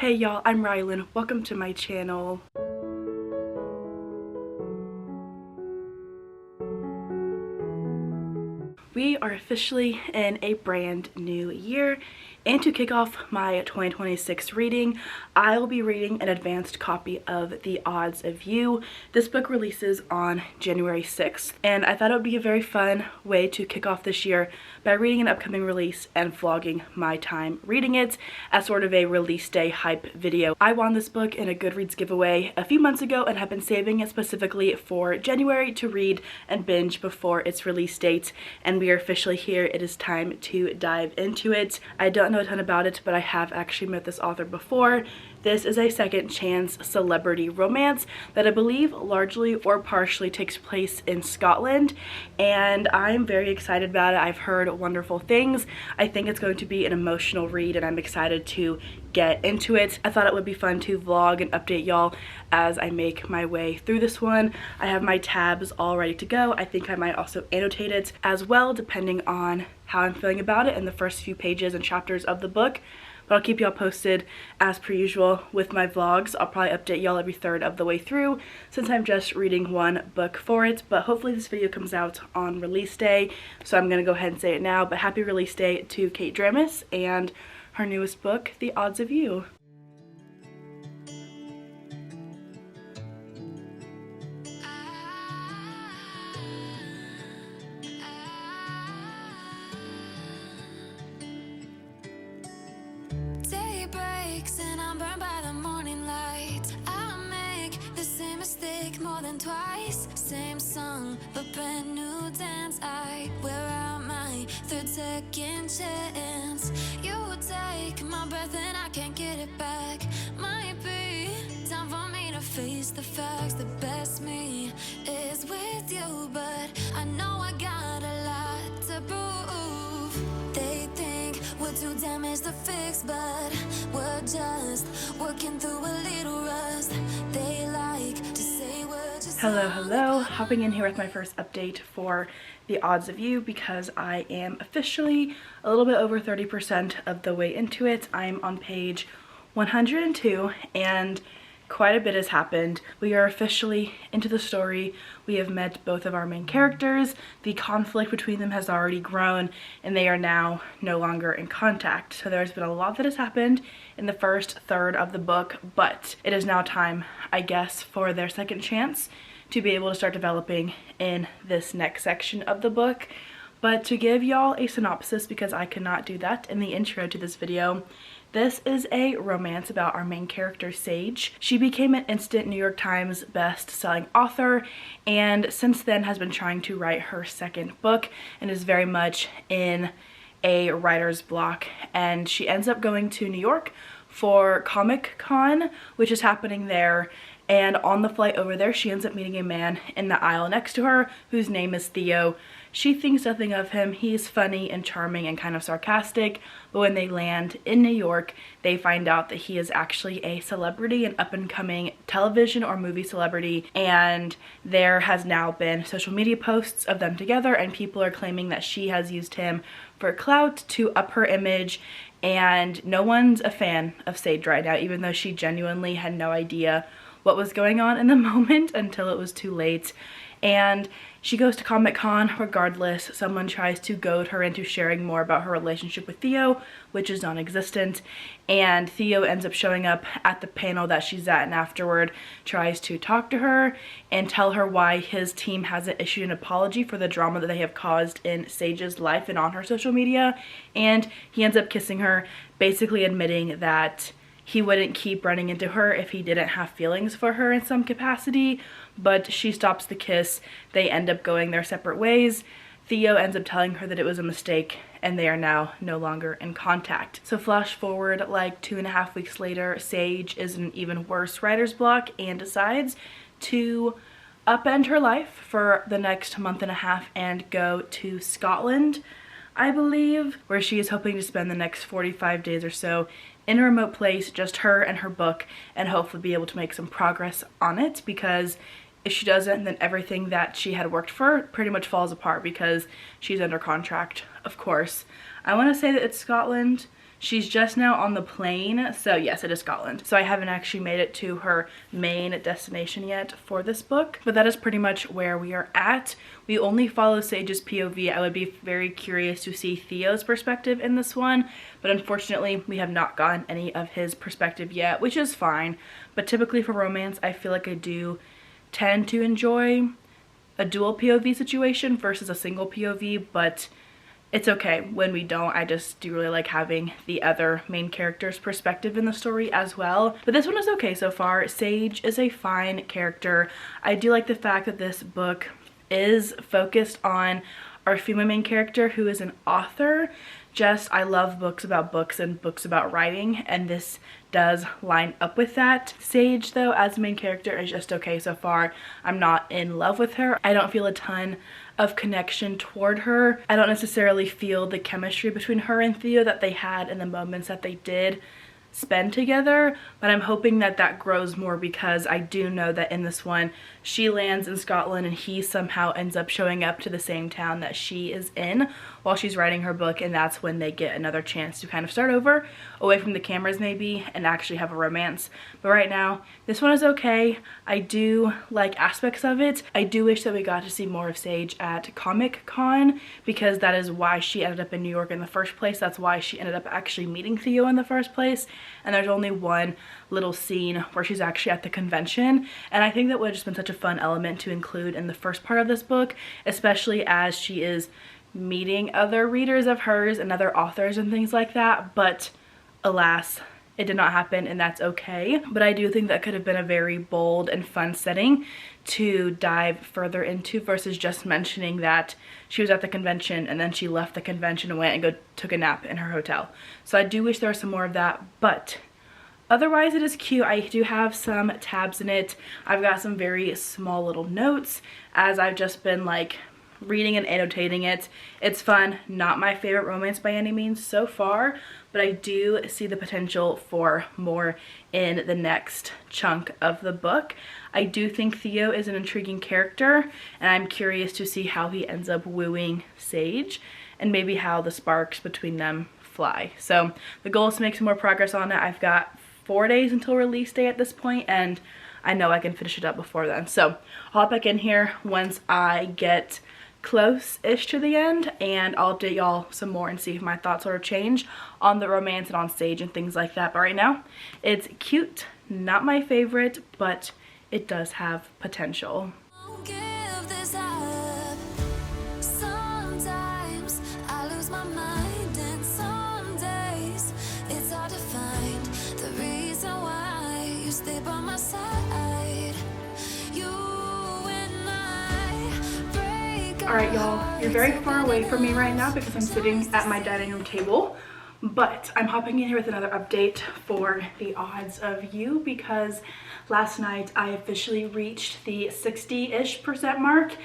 Hey y'all, I'm Rylan. Welcome to my channel. We are officially in a brand new year, and to kick off my 2026 reading, I will be reading an advanced copy of The Odds of You. This book releases on January 6th, and I thought it would be a very fun way to kick off this year by reading an upcoming release and vlogging my time reading it as sort of a release day hype video. I won this book in a Goodreads giveaway a few months ago and have been saving it specifically for January to read and binge before its release date, and we are officially here. It is time to dive into it. I don't know a ton about it, but I have actually met this author before. This is a second chance celebrity romance that I believe largely or partially takes place in Scotland, and I'm very excited about it. I've heard wonderful things. I think it's going to be an emotional read, and I'm excited to get into it. I thought it would be fun to vlog and update y'all as I make my way through this one. I have my tabs all ready to go. I think I might also annotate it as well, depending on how I'm feeling about it in the first few pages and chapters of the book. But I'll keep y'all posted as per usual with my vlogs. I'll probably update y'all every third of the way through since I'm just reading one book for it. But hopefully this video comes out on release day, so I'm gonna go ahead and say it now. But happy release day to Kate Dramis and her newest book, The Odds of You. And I'm burned by the morning light. I make the same mistake more than twice. Same song, but brand new dance. I wear out my third second chance. You take my breath and I can't get it back. Might be time for me to face the facts. The best me is with you, but I know I got a lot to prove. They think we're too damaged to fix, but we're just working through a little rust. They like to say we're just Hello. Hopping in here with my first update for The Odds of You because I am officially a little bit over 30% of the way into it. I'm on page 102 and quite a bit has happened. We are officially into the story. We have met both of our main characters. The conflict between them has already grown and they are now no longer in contact. So there's been a lot that has happened in the first third of the book, but it is now time, I guess, for their second chance to be able to start developing in this next section of the book. But to give y'all a synopsis, because I could not do that in the intro to this video, this is a romance about our main character, Sage. She became an instant New York Times best-selling author, and since then has been trying to write her second book and is very much in a writer's block. And she ends up going to New York for Comic-Con, which is happening there. And on the flight over there, she ends up meeting a man in the aisle next to her whose name is Theo. She thinks nothing of him. He's funny and charming and kind of sarcastic, but when they land in New York, they find out that he is actually a celebrity, an up-and-coming television or movie celebrity, and there has now been social media posts of them together, and people are claiming that she has used him for clout to up her image, and no one's a fan of Sage right now, even though she genuinely had no idea what was going on in the moment until it was too late. And she goes to Comic-Con regardless. Someone tries to goad her into sharing more about her relationship with Theo, which is non-existent, and Theo ends up showing up at the panel that she's at and afterward tries to talk to her and tell her why his team hasn't issued an apology for the drama that they have caused in Sage's life and on her social media, and he ends up kissing her, basically admitting that he wouldn't keep running into her if he didn't have feelings for her in some capacity, but she stops the kiss. They end up going their separate ways. Theo ends up telling her that it was a mistake and they are now no longer in contact. So flash forward like 2.5 weeks later, Sage is in an even worse writer's block and decides to upend her life for the next month and a half and go to Scotland, I believe, where she is hoping to spend the next 45 days or so in a remote place, just her and her book, and hopefully be able to make some progress on it, because if she doesn't, then everything that she had worked for pretty much falls apart because she's under contract, of course. I want to say that it's Scotland She's just now on the plane, so yes, it is Scotland. So I haven't actually made it to her main destination yet for this book, but that is pretty much where we are at. We only follow Sage's POV. I would be very curious to see Theo's perspective in this one, but unfortunately we have not gotten any of his perspective yet, which is fine. But typically for romance, I feel like I do tend to enjoy a dual POV situation versus a single POV, but it's okay when we don't. I just do really like having the other main character's perspective in the story as well. But this one is okay so far. Sage is a fine character. I do like the fact that this book is focused on our female main character who is an author. I love books and books about writing, and this does line up with that. Sage, though, as the main character is just okay so far. I'm not in love with her. I don't feel a ton of connection toward her. I don't necessarily feel the chemistry between her and Theo that they had in the moments that they did spend together, but I'm hoping that that grows more, because I do know that in this one she lands in Scotland and he somehow ends up showing up to the same town that she is in while she's writing her book, and that's when they get another chance to kind of start over, away from the cameras maybe, and actually have a romance. But right now this one is okay. I do like aspects of it. I do wish that we got to see more of Sage at Comic-Con, because that is why she ended up in New York in the first place. That's why she ended up actually meeting Theo in the first place. And there's only one little scene where she's actually at the convention, and I think that would have just been such a fun element to include in the first part of this book, especially as she is meeting other readers of hers and other authors and things like that. But alas, it did not happen, and that's okay. But I do think that could have been a very bold and fun setting to dive further into, versus just mentioning that she was at the convention and then she left the convention and went and took a nap in her hotel. So I do wish there was some more of that, but otherwise it is cute. I do have some tabs in it. I've got some very small little notes as I've just been like reading and annotating it. It's fun. Not my favorite romance by any means so far, but I do see the potential for more in the next chunk of the book. I do think Theo is an intriguing character, and I'm curious to see how he ends up wooing Sage and maybe how the sparks between them fly. So the goal is to make some more progress on it. I've got 4 days until release day at this point, and I know I can finish it up before then. So I'll hop back in here once I get close-ish to the end, and I'll update y'all some more and see if my thoughts sort of change on the romance and on Sage and things like that. But right now it's cute, not my favorite, but it does have potential. Won't give this up. Sometimes I lose my mind, and some days it's hard to find the reason why you stay by my side. You and I break. All right, y'all, you're very far away from me right now because I'm sitting at my dining room table, but I'm hopping in here with another update for the odds of you, because last night I officially reached the 60-ish% mark,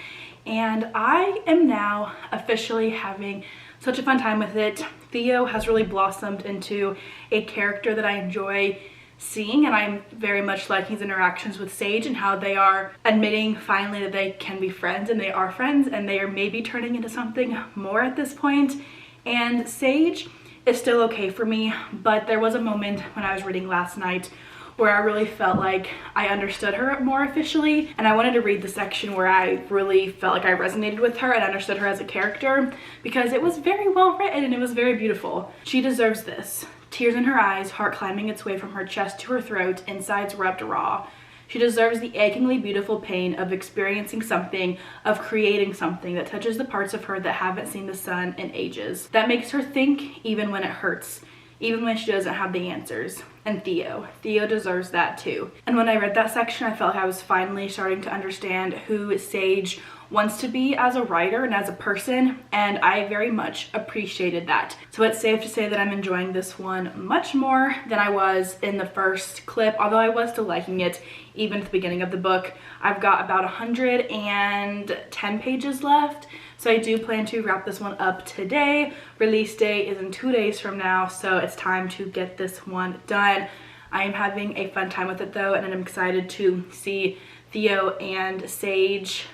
and I am now officially having such a fun time with it. Theo has really blossomed into a character that I enjoy seeing, and I'm very much liking his interactions with Sage and how they are admitting finally that they can be friends, and they are friends, and they are maybe turning into something more at this point. And Sage is still okay for me, but there was a moment when I was reading last night where I really felt like I understood her more officially, and I wanted to read the section where I really felt like I resonated with her and understood her as a character, because it was very well written and it was very beautiful. She deserves this. Tears in her eyes, heart climbing its way from her chest to her throat, insides rubbed raw. She deserves the achingly beautiful pain of experiencing something, of creating something that touches the parts of her that haven't seen the sun in ages, that makes her think even when it hurts, even when she doesn't have the answers. And Theo deserves that too. And when I read that section, I felt like I was finally starting to understand who Sage wants to be as a writer and as a person, and I very much appreciated that. So it's safe to say that I'm enjoying this one much more than I was in the first clip, although I was still liking it even at the beginning of the book. I've got about 110 pages left, so I do plan to wrap this one up today. Release day is in 2 days from now, so it's time to get this one done. I am having a fun time with it though, and I'm excited to see Theo and Sage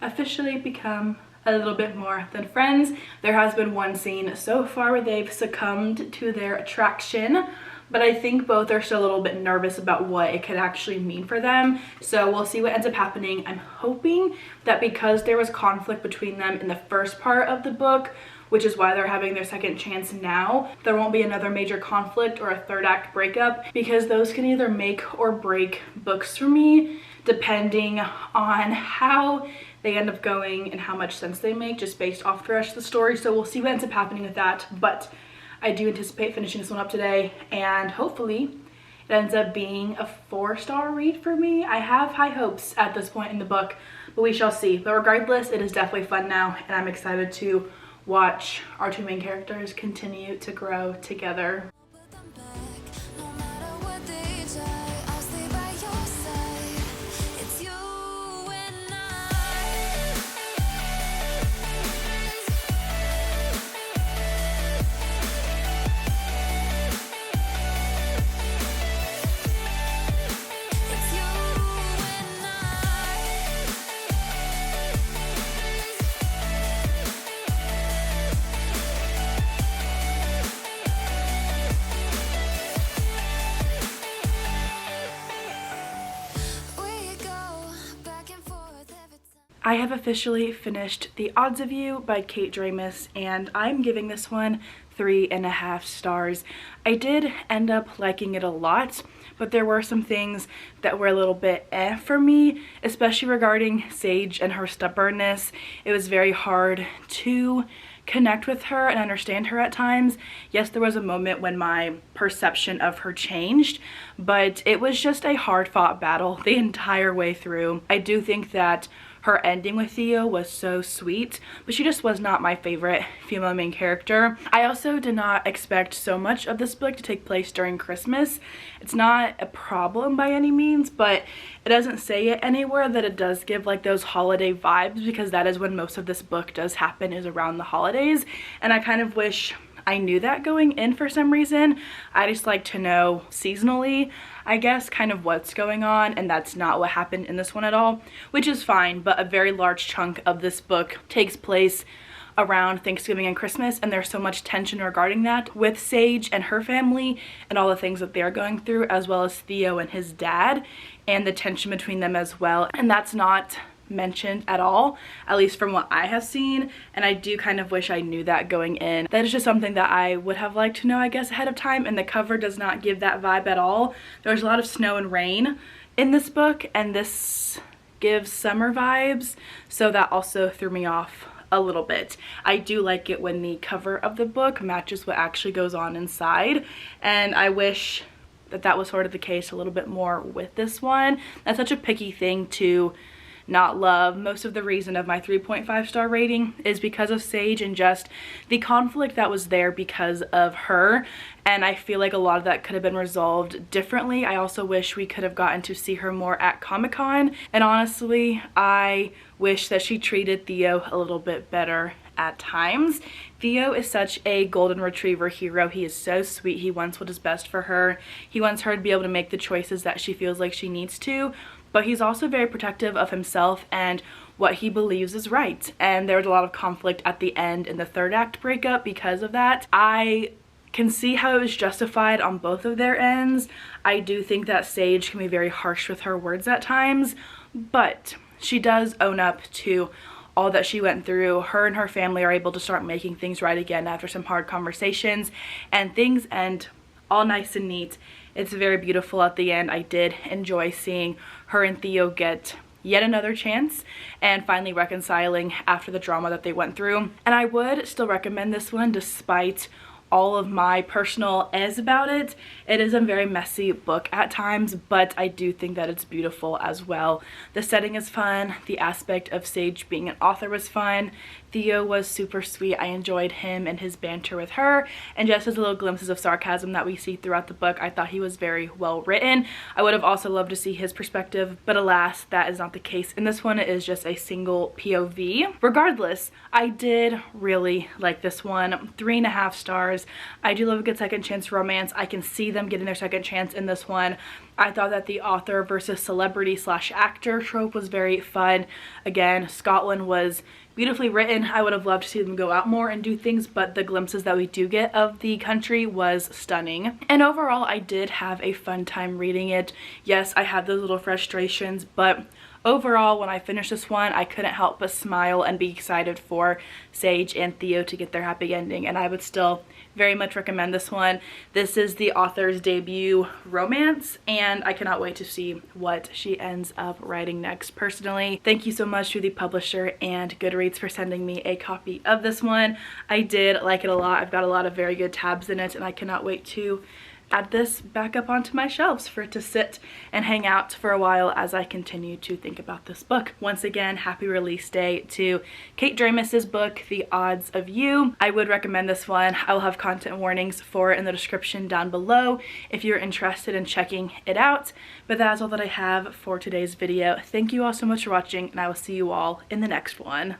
officially become a little bit more than friends. There has been one scene so far where they've succumbed to their attraction, but I think both are still a little bit nervous about what it could actually mean for them. So we'll see what ends up happening. I'm hoping that because there was conflict between them in the first part of the book, which is why they're having their second chance now, there won't be another major conflict or a third act breakup, because those can either make or break books for me depending on how they end up going and how much sense they make just based off the rest of the story. So we'll see what ends up happening with that, but I do anticipate finishing this one up today, and hopefully it ends up being a 4-star read for me. I have high hopes at this point in the book, but we shall see. But regardless, it is definitely fun now, and I'm excited to watch our two main characters continue to grow together. I have officially finished The Odds of You by Kate Dramis, and I'm giving this one 3.5 stars. I did end up liking it a lot, but there were some things that were a little bit for me, especially regarding Sage and her stubbornness. It was very hard to connect with her and understand her at times. Yes, there was a moment when my perception of her changed, but it was just a hard-fought battle the entire way through. I do think that her ending with Theo was so sweet, but she just was not my favorite female main character. I also did not expect so much of this book to take place during Christmas. It's not a problem by any means, but it doesn't say it anywhere that it does give like those holiday vibes, because that is when most of this book does happen, is around the holidays. And I kind of wish I knew that going in for some reason. I just like to know seasonally, I guess, kind of what's going on, and that's not what happened in this one at all, which is fine. But a very large chunk of this book takes place around Thanksgiving and Christmas, and there's so much tension regarding that with Sage and her family and all the things that they're going through, as well as Theo and his dad and the tension between them as well. And that's not mentioned at all, at least from what I have seen, and I do kind of wish I knew that going in. That is just something that I would have liked to know, I guess, ahead of time, and the cover does not give that vibe at all. There's a lot of snow and rain in this book, and this gives summer vibes, so that also threw me off a little bit. I do like it when the cover of the book matches what actually goes on inside, and I wish that that was sort of the case a little bit more with this one. That's such a picky thing to not love. Most of the reason of my 3.5-star rating is because of Sage and just the conflict that was there because of her, and I feel like a lot of that could have been resolved differently. I also wish we could have gotten to see her more at Comic-Con, and honestly, I wish that she treated Theo a little bit better at times. Theo is such a golden retriever hero. He is so sweet. He wants what is best for her. He wants her to be able to make the choices that she feels like she needs to, but he's also very protective of himself and what he believes is right. And there was a lot of conflict at the end in the third act breakup because of that. I can see how it was justified on both of their ends. I do think that Sage can be very harsh with her words at times, but she does own up to all that she went through. Her and her family are able to start making things right again after some hard conversations, and things end all nice and neat. It's very beautiful at the end. I did enjoy seeing her and Theo get yet another chance and finally reconciling after the drama that they went through. And I would still recommend this one despite all of my personal ehs about it. It is a very messy book at times, but I do think that it's beautiful as well. The setting is fun. The aspect of Sage being an author was fun. Theo was super sweet. I enjoyed him and his banter with her, and just his little glimpses of sarcasm that we see throughout the book. I thought he was very well written. I would have also loved to see his perspective, but alas, that is not the case in this one. It is just a single POV. Regardless, I did really like this one. 3.5 stars. authors. I do love a good second chance romance. I can see them getting their second chance in this one. I thought that the author versus celebrity slash actor trope was very fun. Again, Scotland was beautifully written. I would have loved to see them go out more and do things, but the glimpses that we do get of the country was stunning. And overall, I did have a fun time reading it. Yes, I had those little frustrations, but overall, when I finished this one, I couldn't help but smile and be excited for Sage and Theo to get their happy ending, and I would still very much recommend this one. This is the author's debut romance, and I cannot wait to see what she ends up writing next. Personally, thank you so much to the publisher and Goodreads for sending me a copy of this one. I did like it a lot. I've got a lot of very good tabs in it, and I cannot wait to add this back up onto my shelves for it to sit and hang out for a while as I continue to think about this book. Once again, happy release day to Kate Dramis's book, The Odds of You. I would recommend this one. I will have content warnings for it in the description down below if you're interested in checking it out. But that's all that I have for today's video. Thank you all so much for watching, and I will see you all in the next one.